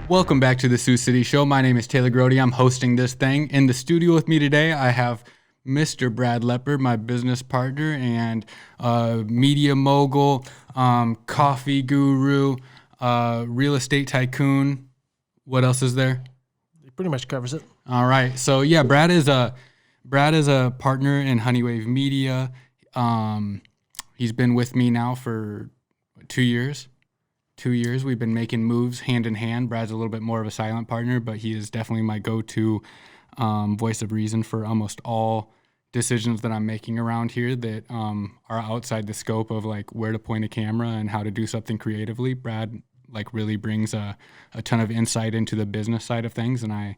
Welcome back to the Sioux City Show. My name is Taylor Grote. I'm hosting this thing. In the studio with me today, I have Mr. Brad Lepper, my business partner and media mogul, coffee guru, real estate tycoon. What else is there? It pretty much covers it. All right. So yeah, Brad is a partner in Honeywave Media. He's been with me now for 2 years. 2 years. We've been making moves hand in hand. Brad's a little bit more of a silent partner, but he is definitely my go-to voice of reason for almost all decisions that I'm making around here that are outside the scope of like where to point a camera and how to do something creatively. Brad like really brings a ton of insight into the business side of things, and I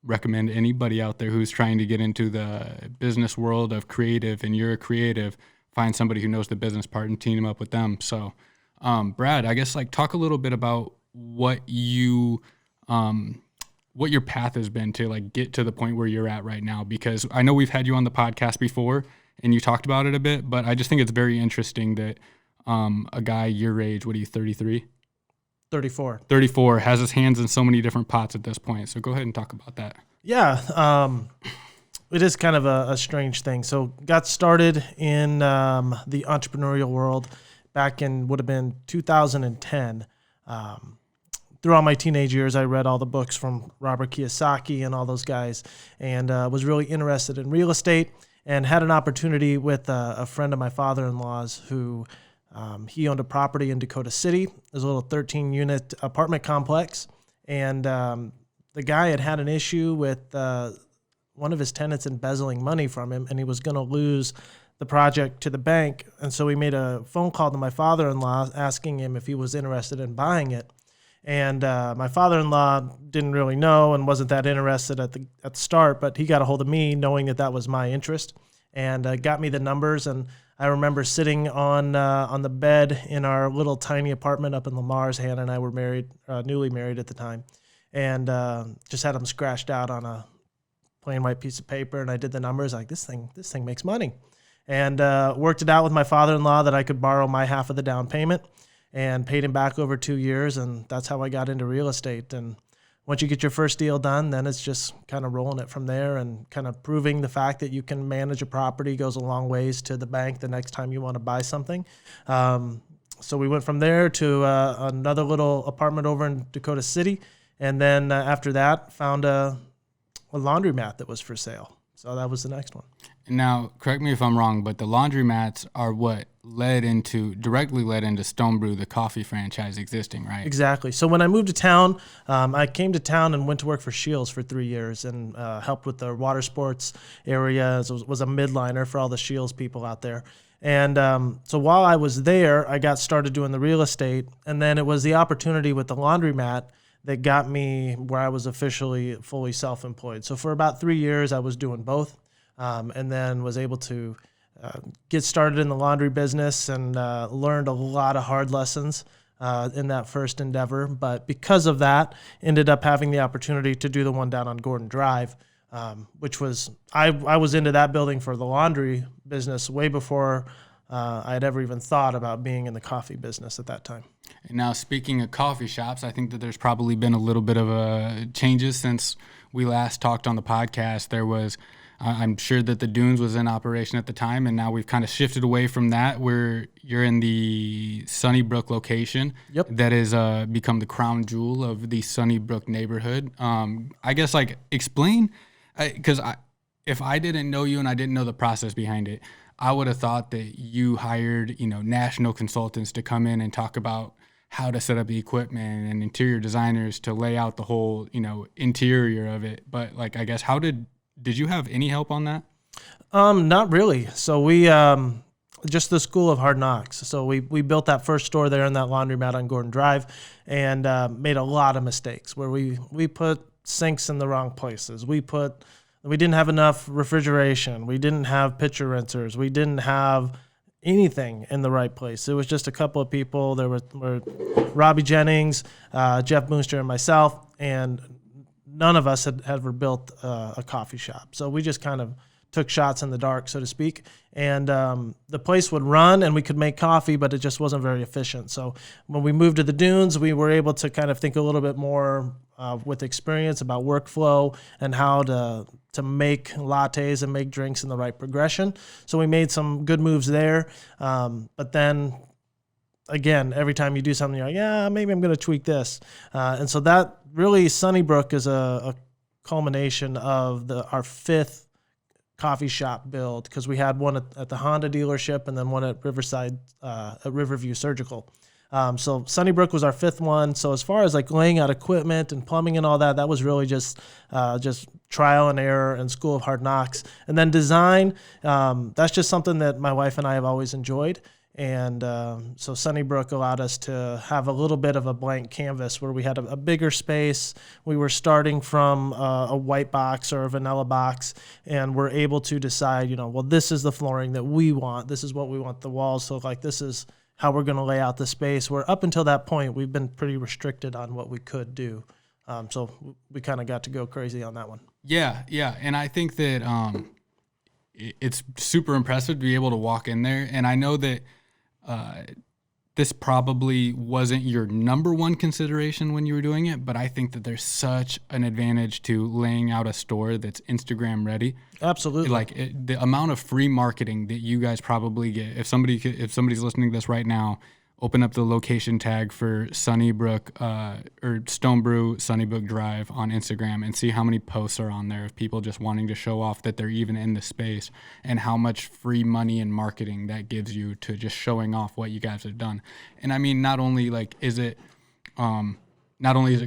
recommend anybody out there who's trying to get into the business world of creative and you're a creative, find somebody who knows the business part and team up with them. So Brad, I guess like talk a little bit about what your path has been to like get to the point where you're at right now, because I know we've had you on the podcast before and you talked about it a bit, but I just think it's very interesting that a guy your age, what are you, 33? 34. 34 has his hands in so many different pots at this point. So go ahead and talk about that. Yeah. It is kind of a strange thing. So got started in the entrepreneurial world back in would have been 2010. Throughout my teenage years, I read all the books from Robert Kiyosaki and all those guys, and was really interested in real estate and had an opportunity with a friend of my father-in-law's who he owned a property in Dakota City. There's a little 13-unit apartment complex, and the guy had an issue with one of his tenants embezzling money from him, and he was going to lose the project to the bank. And so we made a phone call to my father-in-law asking him if he was interested in buying it. And my father-in-law didn't really know and wasn't that interested at the start, but he got a hold of me knowing that was my interest and got me the numbers. And I remember sitting on the bed in our little tiny apartment up in Lamar's. Hannah and I were married, newly married at the time, and just had them scratched out on a plain white piece of paper. And I did the numbers like, this thing makes money. And worked it out with my father-in-law that I could borrow my half of the down payment and paid him back over 2 years. And that's how I got into real estate. And once you get your first deal done, then it's just kind of rolling it from there and kind of proving the fact that you can manage a property goes a long ways to the bank the next time you want to buy something. So we went from there to another little apartment over in Dakota City. And then after that, found a laundromat that was for sale. So that was the next one. Now, correct me if I'm wrong, but the laundromats are what directly led into Stone Bru, the coffee franchise existing, right? Exactly. So when I moved to town, I came to town and went to work for Shields for 3 years and helped with the water sports area. Was a midliner for all the Shields people out there. And so while I was there, I got started doing the real estate. And then it was the opportunity with the laundromat that got me where I was officially fully self-employed. So for about 3 years, I was doing both. And then was able to get started in the laundry business and learned a lot of hard lessons in that first endeavor. But because of that, ended up having the opportunity to do the one down on Gordon Drive, which was, I was into that building for the laundry business way before I had ever even thought about being in the coffee business at that time. And now, speaking of coffee shops, I think that there's probably been a little bit of changes since we last talked on the podcast. There was... I'm sure that the Dunes was in operation at the time, and now we've kind of shifted away from that, where you're in the Sunnybrook location. Yep. That has become the crown jewel of the Sunnybrook neighborhood. I guess, like, explain, because if I didn't know you and I didn't know the process behind it, I would have thought that you hired, national consultants to come in and talk about how to set up the equipment and interior designers to lay out the whole, interior of it. But, like, I guess, did you have any help on that? Not really. So we just the school of hard knocks. So we built that first store there in that laundromat on Gordon Drive, and made a lot of mistakes where we put sinks in the wrong places. We didn't have enough refrigeration. We didn't have pitcher rinsers. We didn't have anything in the right place. It was just a couple of people. There were Robbie Jennings, Jeff Boonster, and myself, and none of us had ever built a coffee shop. So we just kind of took shots in the dark, so to speak. And the place would run and we could make coffee, but it just wasn't very efficient. So when we moved to the dunes, we were able to kind of think a little bit more with experience about workflow and how to make lattes and make drinks in the right progression. So we made some good moves there. But then again, every time you do something, you're like, yeah, maybe I'm going to tweak this. And so that really, Sunnybrook is a culmination of our 5th coffee shop build, because we had one at the Honda dealership and then one at Riverview Surgical. So Sunnybrook was our 5th one. So as far as like laying out equipment and plumbing and all that, that was really just trial and error and school of hard knocks. And then design, that's just something that my wife and I have always enjoyed. And so Sunnybrook allowed us to have a little bit of a blank canvas where we had a bigger space. We were starting from a white box or a vanilla box, and we're able to decide, well, this is the flooring that we want. This is what we want the walls to look like. This is how we're going to lay out the space. Where up until that point, we've been pretty restricted on what we could do. So we kind of got to go crazy on that one. Yeah. And I think that it's super impressive to be able to walk in there. And I know that this probably wasn't your number one consideration when you were doing it, but I think that there's such an advantage to laying out a store that's Instagram ready. Absolutely. Like the amount of free marketing that you guys probably get. If somebody's listening to this right now, open up the location tag for Sunnybrook or Stone Bru Sunnybrook Drive on Instagram and see how many posts are on there of people just wanting to show off that they're even in the space, and how much free money and marketing that gives you to just showing off what you guys have done. And I mean, not only is it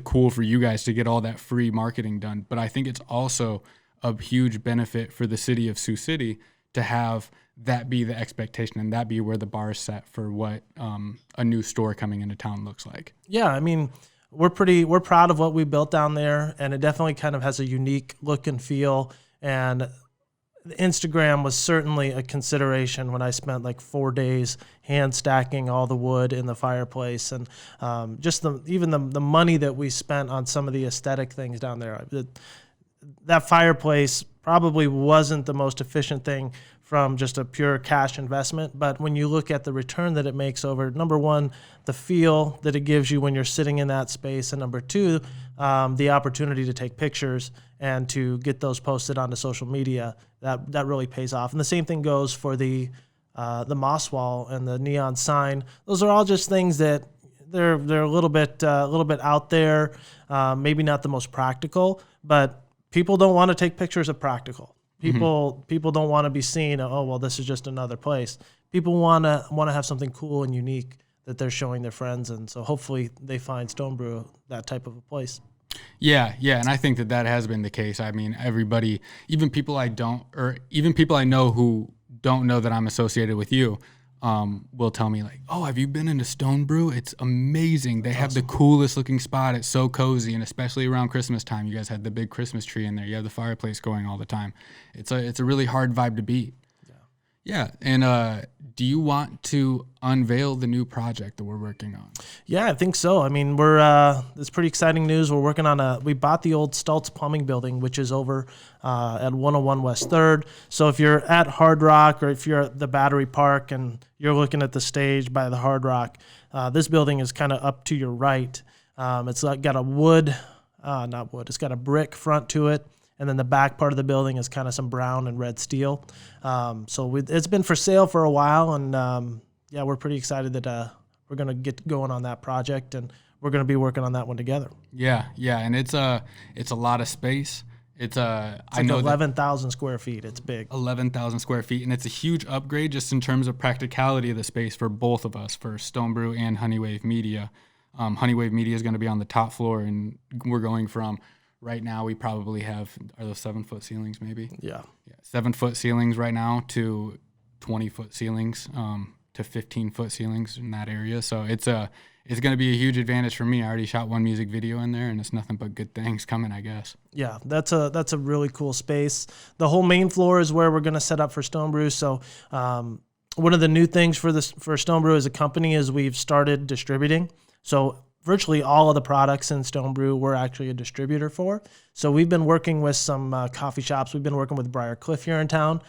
cool for you guys to get all that free marketing done, but I think it's also a huge benefit for the city of Sioux City to have that be the expectation and that be where the bar is set for what a new store coming into town looks like. Yeah, I mean, we're proud of what we built down there, and it definitely kind of has a unique look and feel. And Instagram was certainly a consideration when I spent like 4 days hand stacking all the wood in the fireplace, and just even the money that we spent on some of the aesthetic things down there. That fireplace probably wasn't the most efficient thing from just a pure cash investment. But when you look at the return that it makes over, number one, the feel that it gives you when you're sitting in that space, and number two, the opportunity to take pictures and to get those posted onto social media, that really pays off. And the same thing goes for the moss wall and the neon sign. Those are all just things that they're a little bit out there, maybe not the most practical, but people don't want to take pictures of practical. People don't want to be seen, oh, well, this is just another place. People want to have something cool and unique that they're showing their friends, and so hopefully they find Stone Bru that type of a place. Yeah, and I think that has been the case. I mean, everybody, even people I know who don't know that I'm associated with you, will tell me like, oh, have you been into Stone Bru? It's amazing. They have the coolest looking spot. It's so cozy, and especially around Christmas time, you guys had the big Christmas tree in there. You have the fireplace going all the time. It's a really hard vibe to beat. Yeah. And do you want to unveil the new project that we're working on? Yeah, I think so. I mean, it's pretty exciting news. We're working on we bought the old Stultz Plumbing building, which is over at 101 West 3rd. So if you're at Hard Rock, or if you're at the Battery Park and you're looking at the stage by the Hard Rock, this building is kind of up to your right. It's got it's got a brick front to it. And then the back part of the building is kind of some brown and red steel. So it's been for sale for a while, and we're pretty excited that we're going to get going on that project, and we're going to be working on that one together. Yeah, and it's a lot of space. It's like 11,000 square feet. It's big. 11,000 square feet, and it's a huge upgrade just in terms of practicality of the space for both of us, for Stone Bru and Honeywave Media. Honeywave Media is going to be on the top floor, and we're going from. Right now, we probably have, are those 7-foot ceilings maybe? Yeah. 7-foot ceilings right now to 20-foot ceilings to 15-foot ceilings in that area. So it's going to be a huge advantage for me. I already shot one music video in there, and it's nothing but good things coming, I guess. Yeah, that's a really cool space. The whole main floor is where we're going to set up for Stone Bru. So one of the new things for Stone Bru as a company is we've started distributing. So virtually all of the products in Stone Bru we're actually a distributor for. So we've been working with some coffee shops. We've been working with Briarcliff here in town.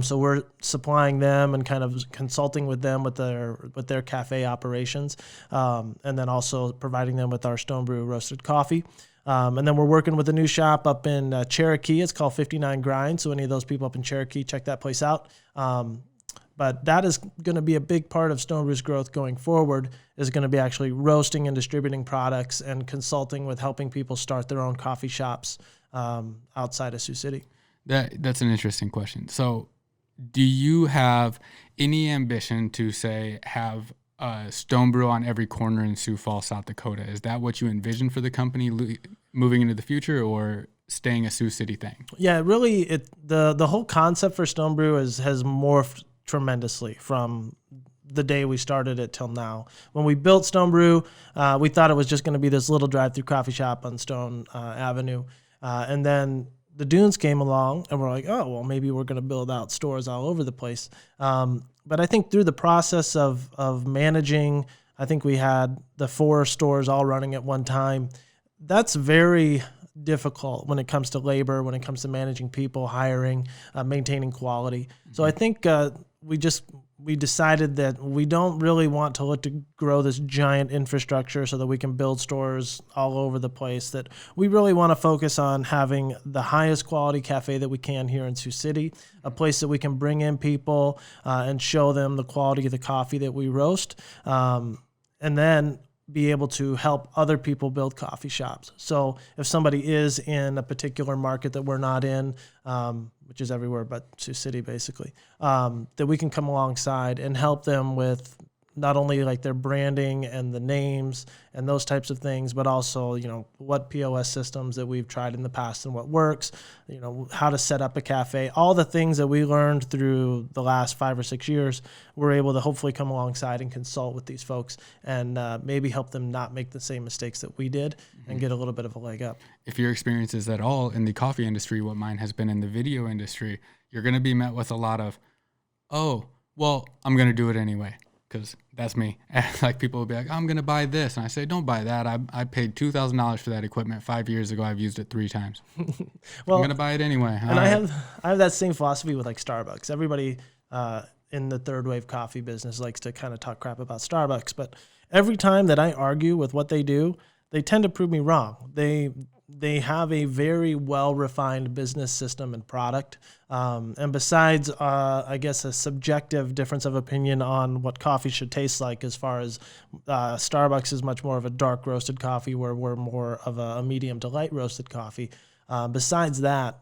So we're supplying them and kind of consulting with them with their cafe operations, and then also providing them with our Stone Bru roasted coffee. And then we're working with a new shop up in Cherokee. It's called 59 Grind. So any of those people up in Cherokee, check that place out. But that is going to be a big part of Stone Bru's growth going forward, is going to be actually roasting and distributing products and consulting with helping people start their own coffee shops outside of Sioux City. That's an interesting question. So do you have any ambition to, say, have Stone Bru on every corner in Sioux Falls, South Dakota? Is that what you envision for the company moving into the future, or staying a Sioux City thing? Yeah, really, the whole concept for Stone Bru has morphed tremendously from the day we started it till now. When we built Stone Bru, we thought it was just going to be this little drive-through coffee shop on Stone Avenue. And then the Dunes came along, and we're like, oh, well, maybe we're going to build out stores all over the place. But I think through the process of managing, I think we had the 4 stores all running at one time. That's very difficult when it comes to labor, when it comes to managing people, hiring, maintaining quality. So I think we decided that we don't really want to look to grow this giant infrastructure so that we can build stores all over the place, that we really want to focus on having the highest quality cafe that we can here in Sioux City, a place that we can bring in people and show them the quality of the coffee that we roast, and then be able to help other people build coffee shops. So if somebody is in a particular market that we're not in, which is everywhere but Sioux City basically, that we can come alongside and help them with not only like their branding and the names and those types of things, but also, what POS systems that we've tried in the past and what works, how to set up a cafe, all the things that we learned through the last 5 or 6 years, we're able to hopefully come alongside and consult with these folks and maybe help them not make the same mistakes that we did and get a little bit of a leg up. If your experience is at all in the coffee industry, what mine has been in the video industry, you're going to be met with a lot of, oh, well, I'm going to do it anyway. Because that's me. Like, people will be like, I'm going to buy this. And I say, don't buy that. I paid $2,000 for that equipment 5 years ago. I've used it 3 times. Well, I'm going to buy it anyway. And I have that same philosophy with like Starbucks. Everybody in the third wave coffee business likes to kind of talk crap about Starbucks. But every time that I argue with what they do, they tend to prove me wrong. They have a very well-refined business system and product. And besides, I guess, a subjective difference of opinion on what coffee should taste like, as far as Starbucks is much more of a dark roasted coffee, where we're more of a medium to light roasted coffee. Besides that,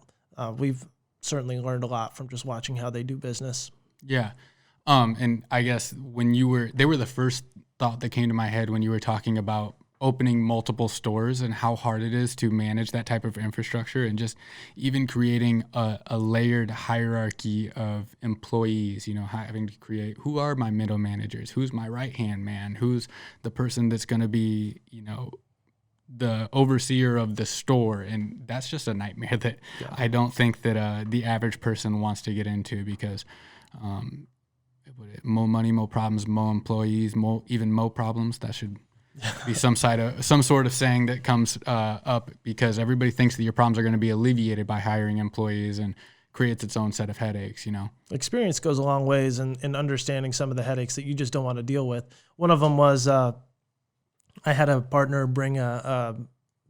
we've certainly learned a lot from just watching how they do business. Yeah. And I guess they were the first thought that came to my head when you were talking about opening multiple stores and how hard it is to manage that type of infrastructure, and just even creating a layered hierarchy of employees, having to create, who are my middle managers, who's my right-hand man, who's the person that's going to be, the overseer of the store. And that's just a nightmare that I don't think that the average person wants to get into, because more money, more problems, more employees, even more problems. That should be some sort of saying that comes up, because everybody thinks that your problems are going to be alleviated by hiring employees, and creates its own set of headaches. Experience goes a long ways in understanding some of the headaches that you just don't want to deal with. One of them was I had a partner bring a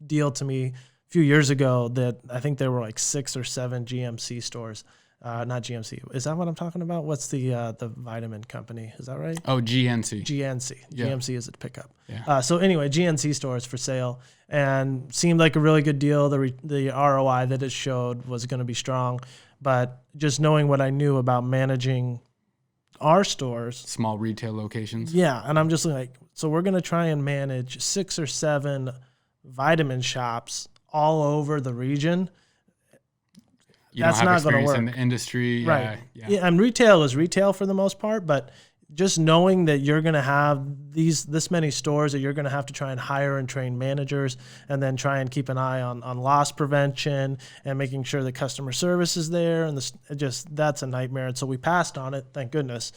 deal to me a few years ago that I think there were like 6 or 7 GMC stores. Not GMC. Is that what I'm talking about? What's the vitamin company? Is that right? Oh, GNC. GNC. Yeah. GMC is a pickup. Yeah. So anyway, GNC stores for sale, and seemed like a really good deal. The ROI that it showed was going to be strong, but just knowing what I knew about managing our stores, small retail locations. Yeah, and I'm just like, so we're going to try and manage 6 or 7 vitamin shops all over the region. That's not going to work in the industry. Right. Yeah, and retail is retail for the most part, but just knowing that you're going to have this many stores, that you're going to have to try and hire and train managers, and then try and keep an eye on loss prevention and making sure that customer service is there, and that's a nightmare. And so we passed on it, thank goodness.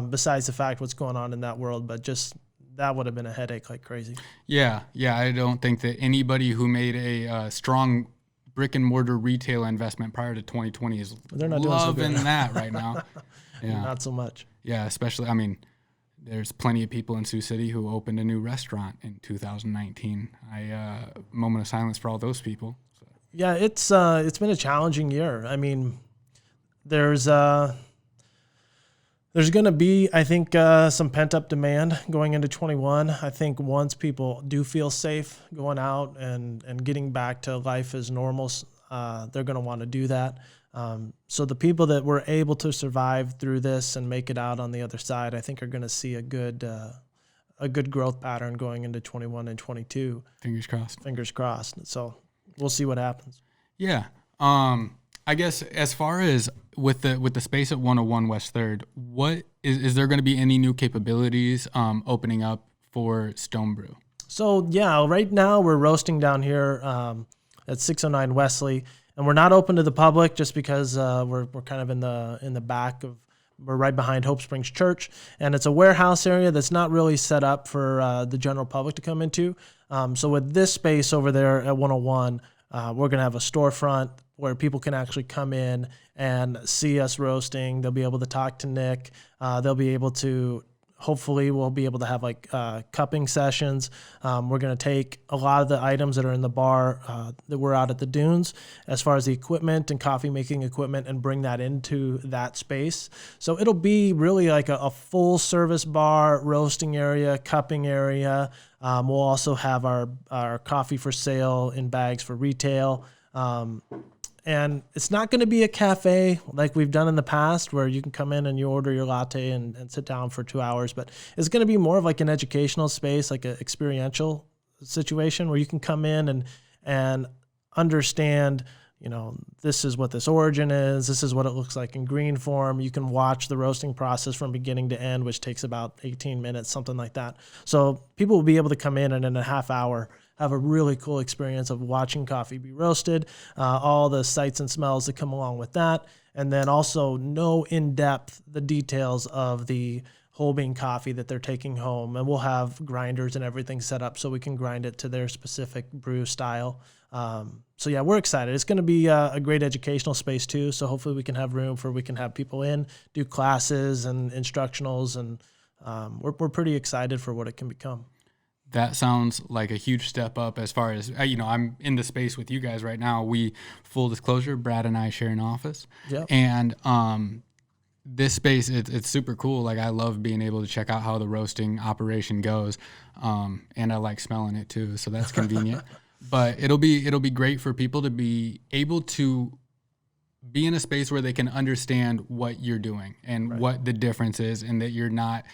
Besides the fact what's going on in that world, but just that would have been a headache like crazy. Yeah. I don't think that anybody who made a strong brick and mortar retail investment prior to 2020 is They're not doing so loving good. that right now. Yeah. Not so much. Yeah, especially, I mean, there's plenty of people in Sioux City who opened a new restaurant in 2019. Moment of silence for all those people. So. Yeah, it's been a challenging year. I mean, there's going to be, I think, some pent up demand going into 21. I think once people do feel safe going out and getting back to life as normal, they're going to want to do that. So the people that were able to survive through this and make it out on the other side, I think are going to see a good growth pattern going into 21 and 22. Fingers crossed. So we'll see what happens. Yeah. I guess as far as with the space at 101 West 3rd, what is there going to be any new capabilities opening up for Stone Bru? So yeah, right now we're roasting down here at 609 Wesley. And we're not open to the public just because we're kind of in the back of, we're right behind Hope Springs Church, and it's a warehouse area that's not really set up for the general public to come into. So with this space over there at 101, we're going to have a storefront where people can actually come in and see us roasting. They'll be able to talk to Nick. They'll be able to, hopefully we'll be able to have like cupping sessions. We're going to take a lot of the items that are in the bar that we're out at the dunes as far as the equipment and coffee making equipment and bring that into that space. So it'll be really like a full service bar, roasting area, cupping area. We'll also have our coffee for sale in bags for retail. And it's not going to be a cafe like we've done in the past where you can come in and you order your latte and sit down for 2 hours, but it's going to be more of like an educational space, like an experiential situation where you can come in and understand, you know, this is what this origin is. This is what it looks like in green form. You can watch the roasting process from beginning to end, which takes about 18 minutes, something like that. So people will be able to come in and in a half hour have a really cool experience of watching coffee be roasted, all the sights and smells that come along with that, and then also know in depth the details of the whole bean coffee that they're taking home. And we'll have grinders and everything set up so we can grind it to their specific brew style. So yeah, we're excited. It's going to be a great educational space too. So hopefully we can have room for, we can have people in, do classes and instructionals, and we're pretty excited for what it can become. That sounds like a huge step up as far as, you know, I'm in the space with you guys right now. Full disclosure, Brad and I share an office. Yep. And this space, it's super cool. Like, I love being able to check out how the roasting operation goes. And I like smelling it too, so that's convenient. But it'll be great for people to be able to be in a space where they can understand what you're doing and Right. what the difference is, and that you're not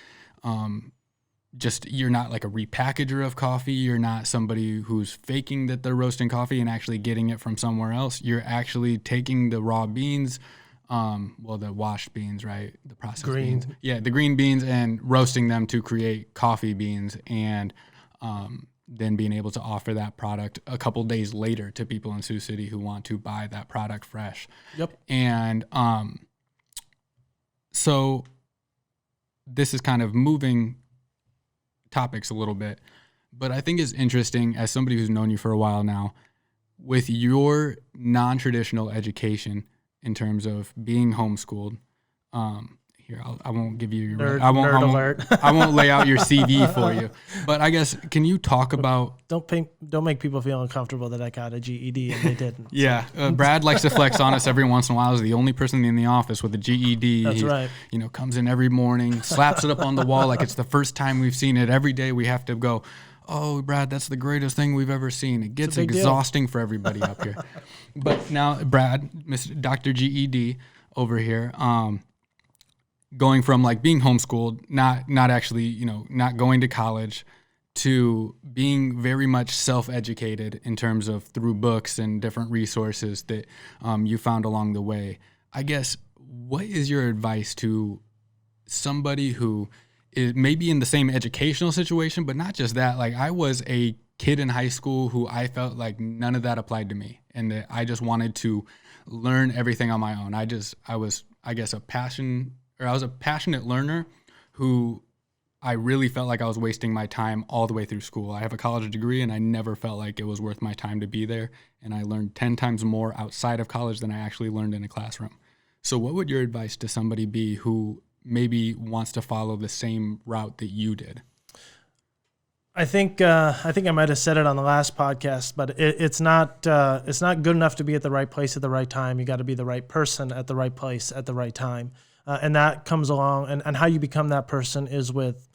you're not like a repackager of coffee. You're not somebody who's faking that they're roasting coffee and actually getting it from somewhere else. You're actually taking the raw beans, the washed beans, right? The processed beans. Yeah, the green beans, and roasting them to create coffee beans, and then being able to offer that product a couple days later to people in Sioux City who want to buy that product fresh. Yep. And so this is kind of moving topics a little bit, but I think it's interesting, as somebody who's known you for a while now, with your non-traditional education in terms of being homeschooled. Here, I won't give you your nerd alert. I won't lay out your CV for you, but I guess, can you talk about? Don't make people feel uncomfortable that I got a GED and they didn't. Yeah, Brad likes to flex on us every once in a while as the only person in the office with a GED. That's right. You know, comes in every morning, slaps it up on the wall like it's the first time we've seen it. Every day we have to go, oh, Brad, that's the greatest thing we've ever seen. It gets exhausting for everybody up here. But now, Brad, Mr. Dr. GED over here, going from like being homeschooled, not actually, you know, not going to college, to being very much self-educated in terms of through books and different resources that you found along the way. I guess, what is your advice to somebody who is maybe in the same educational situation, but not just that? Like, I was a kid in high school who I felt like none of that applied to me, and that I just wanted to learn everything on my own. I was a passionate learner who I really felt like I was wasting my time all the way through school. I have a college degree, and I never felt like it was worth my time to be there. And I learned 10 times more outside of college than I actually learned in a classroom. So what would your advice to somebody be who maybe wants to follow the same route that you did? I think I might have said it on the last podcast, but it's not good enough to be at the right place at the right time. You got to be the right person at the right place at the right time, and that comes along. And how you become that person is with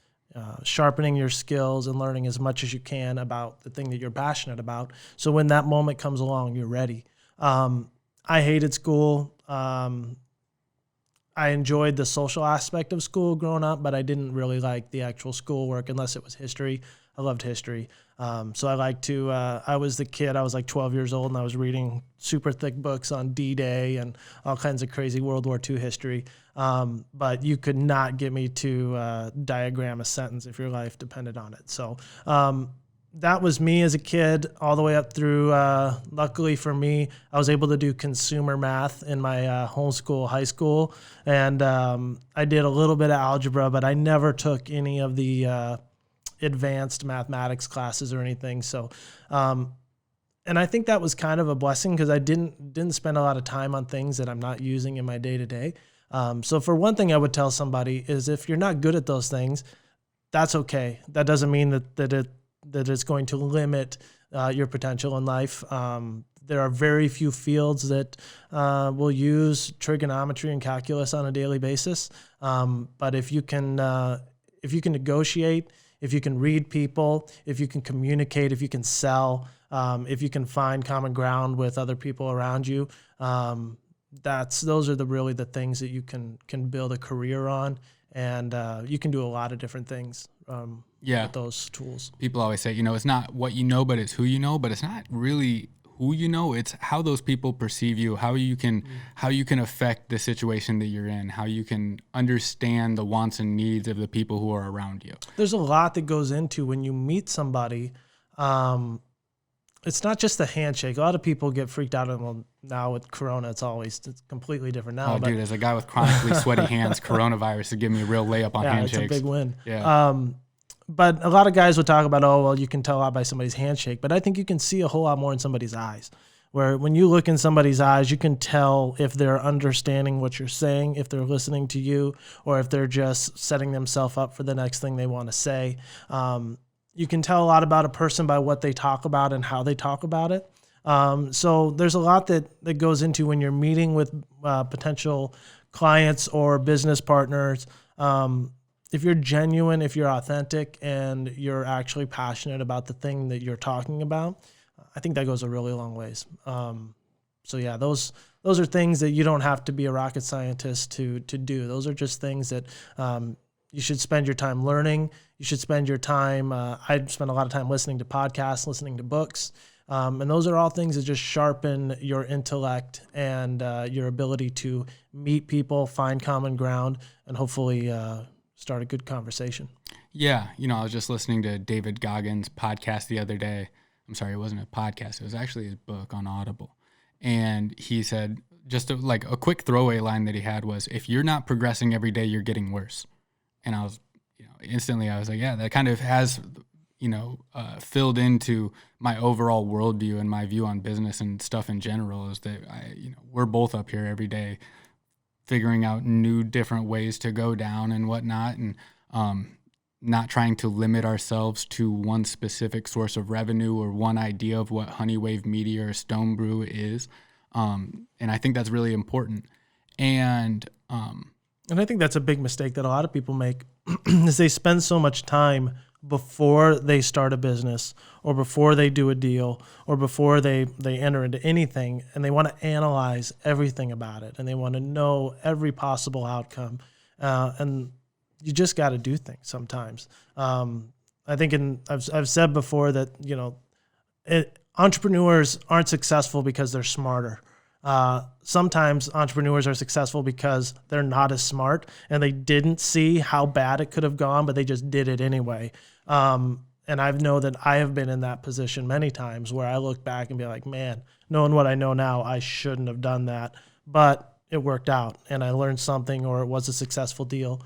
sharpening your skills and learning as much as you can about the thing that you're passionate about. So when that moment comes along, you're ready. I hated school. I enjoyed the social aspect of school growing up, but I didn't really like the actual schoolwork unless it was history. I loved history. So I like to, I was the kid, I was like 12 years old, and I was reading super thick books on D-Day and all kinds of crazy World War II history. But you could not get me to diagram a sentence if your life depended on it. So that was me as a kid all the way up through, luckily for me, I was able to do consumer math in my homeschool high school. And I did a little bit of algebra, but I never took any of the advanced mathematics classes or anything. So, and I think that was kind of a blessing because I didn't spend a lot of time on things that I'm not using in my day to day. So for one thing I would tell somebody is if you're not good at those things, that's okay. That doesn't mean that it's going to limit your potential in life. There are very few fields that will use trigonometry and calculus on a daily basis. But if you can negotiate, if you can read people, if you can communicate, if you can sell, if you can find common ground with other people around you, those are really the things that you can build a career on, and you can do a lot of different things with those tools. People always say, it's not what you know, but it's who you know. But it's not really who you know, it's how those people perceive you, how you can affect the situation that you're in, how you can understand the wants and needs of the people who are around you. There's a lot that goes into when you meet somebody. It's not just the handshake. A lot of people get freaked out. Well, now with Corona, it's completely different now. Oh, dude, as a guy with chronically sweaty hands, coronavirus would give me a real layup on handshakes. It's a big win. Yeah. But a lot of guys would talk about, you can tell a lot by somebody's handshake. But I think you can see a whole lot more in somebody's eyes. Where when you look in somebody's eyes, you can tell if they're understanding what you're saying, if they're listening to you, or if they're just setting themselves up for the next thing they want to say. You can tell a lot about a person by what they talk about and how they talk about it. So there's a lot that goes into when you're meeting with potential clients or business partners. If you're genuine, if you're authentic, and you're actually passionate about the thing that you're talking about, I think that goes a really long ways. So yeah, those are things that you don't have to be a rocket scientist to do. Those are just things that you should spend your time learning. You should spend your time, I spend a lot of time listening to podcasts, listening to books. And those are all things that just sharpen your intellect and your ability to meet people, find common ground, and hopefully start a good conversation. Yeah. I was just listening to David Goggins' podcast the other day. I'm sorry, it wasn't a podcast. It was actually his book on Audible. And he said, just a quick throwaway line that he had was, if you're not progressing every day, you're getting worse. And I was, instantly I was like, yeah, that kind of has, filled into my overall worldview and my view on business and stuff in general is that, we're both up here every day figuring out new different ways to go down and whatnot. And, not trying to limit ourselves to one specific source of revenue or one idea of what Honeywave Media or Stone Bru is. And I think that's really important. And I think that's a big mistake that a lot of people make is they spend so much time before they start a business or before they do a deal or before they enter into anything, and they want to analyze everything about it and they want to know every possible outcome. And you just got to do things sometimes. I think I've said before that, entrepreneurs aren't successful because they're smarter. Sometimes entrepreneurs are successful because they're not as smart and they didn't see how bad it could have gone, but they just did it anyway. And I know that I have been in that position many times where I look back and be like, man, knowing what I know now, I shouldn't have done that. But it worked out and I learned something, or it was a successful deal.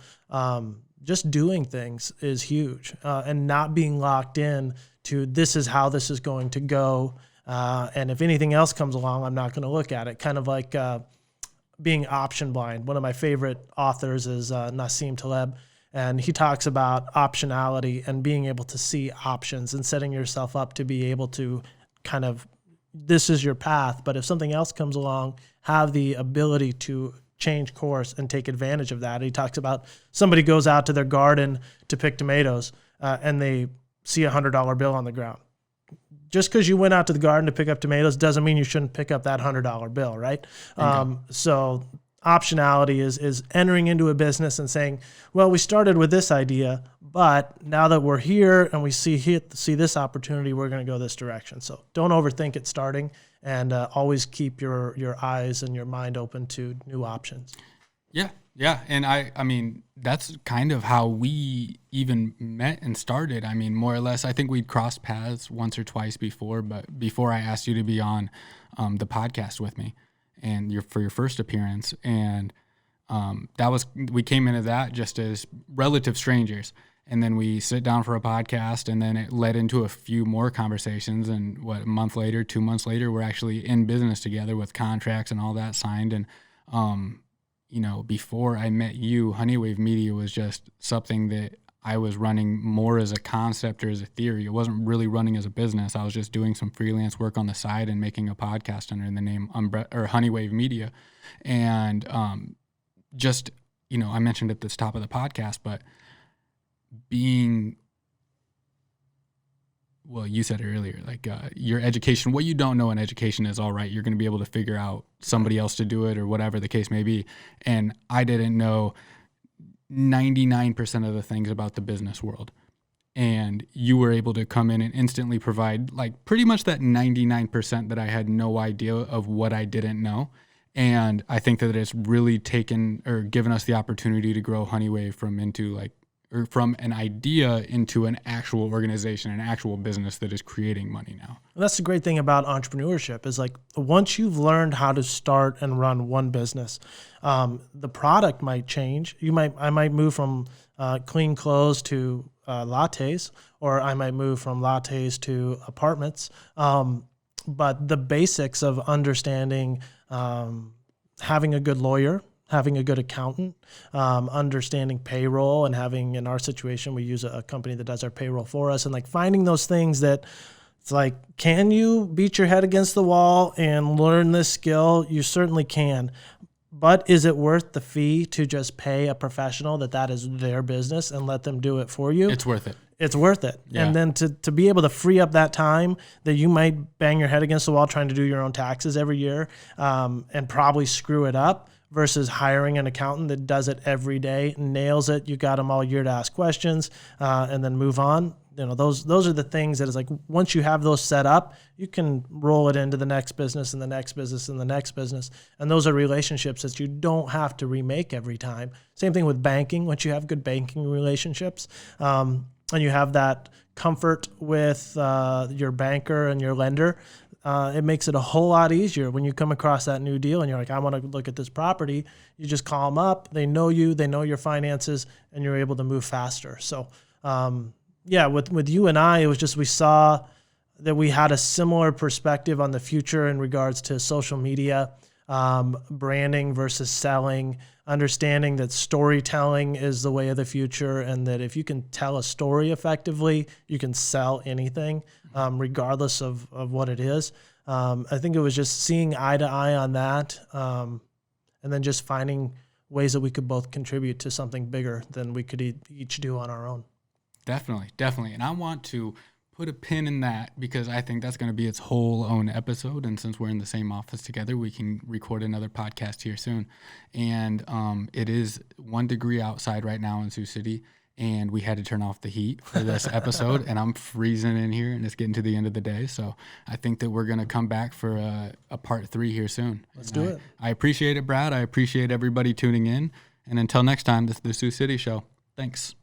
just doing things is huge, and not being locked in to this is how this is going to go. And if anything else comes along, I'm not going to look at it. Kind of like being option blind. One of my favorite authors is Nassim Taleb, and he talks about optionality and being able to see options and setting yourself up to be able to kind of, this is your path, but if something else comes along, have the ability to change course and take advantage of that. He talks about somebody goes out to their garden to pick tomatoes, and they see $100 bill on the ground. Just because you went out to the garden to pick up tomatoes doesn't mean you shouldn't pick up that $100 bill, right? So optionality is entering into a business and saying, well, we started with this idea, but now that we're here and we see this opportunity, we're going to go this direction. So don't overthink it starting, and always keep your eyes and your mind open to new options. Yeah. And I mean, that's kind of how we even met and started. I mean, more or less, I think we'd crossed paths once or twice before, but before I asked you to be on the podcast with me and for your first appearance. And we came into that just as relative strangers. And then we sit down for a podcast, and then it led into a few more conversations. And a month later, 2 months later, we're actually in business together with contracts and all that signed. And, before I met you, Honeywave Media was just something that I was running more as a concept or as a theory. It wasn't really running as a business. I was just doing some freelance work on the side and making a podcast under the name Honeywave Media. And I mentioned at the top of the podcast, but you said it earlier, like your education, what you don't know in education is all right. You're going to be able to figure out somebody else to do it or whatever the case may be. And I didn't know 99% of the things about the business world. And you were able to come in and instantly provide like pretty much that 99% that I had no idea of what I didn't know. And I think that it's really taken or given us the opportunity to grow Honeywave from an idea into an actual organization, an actual business that is creating money now. And that's the great thing about entrepreneurship is like once you've learned how to start and run one business, the product might change. I might move from clean clothes to lattes, or I might move from lattes to apartments. But the basics of understanding, having a good lawyer, having a good accountant, understanding payroll, and having, in our situation, we use a company that does our payroll for us, and like finding those things that it's like, can you beat your head against the wall and learn this skill? You certainly can. But is it worth the fee to just pay a professional that is their business and let them do it for you? It's worth it. It's worth it. Yeah. And then to be able to free up that time that you might bang your head against the wall trying to do your own taxes every year, and probably screw it up, versus hiring an accountant that does it every day, nails it. You got them all year to ask questions, and then move on. Those are the things that is like, once you have those set up, you can roll it into the next business and the next business and the next business. And those are relationships that you don't have to remake every time. Same thing with banking. Once you have good banking relationships, and you have that comfort with your banker and your lender, it makes it a whole lot easier when you come across that new deal and you're like, I want to look at this property. You just call them up. They know you. They know your finances, and you're able to move faster. So, with you and I, it was just we saw that we had a similar perspective on the future in regards to social media, branding versus selling, understanding that storytelling is the way of the future, and that if you can tell a story effectively, you can sell anything, regardless of what it is. I think it was just seeing eye to eye on that, and then just finding ways that we could both contribute to something bigger than we could each do on our own. Definitely. And I want to put a pin in that because I think that's going to be its whole own episode. And since we're in the same office together, we can record another podcast here soon. And it is 1 degree outside right now in Sioux City. And we had to turn off the heat for this episode. And I'm freezing in here, and it's getting to the end of the day. So I think that we're going to come back for a part 3 here soon. Let's do it. I appreciate it, Brad. I appreciate everybody tuning in. And until next time, this is the Sioux City Show. Thanks.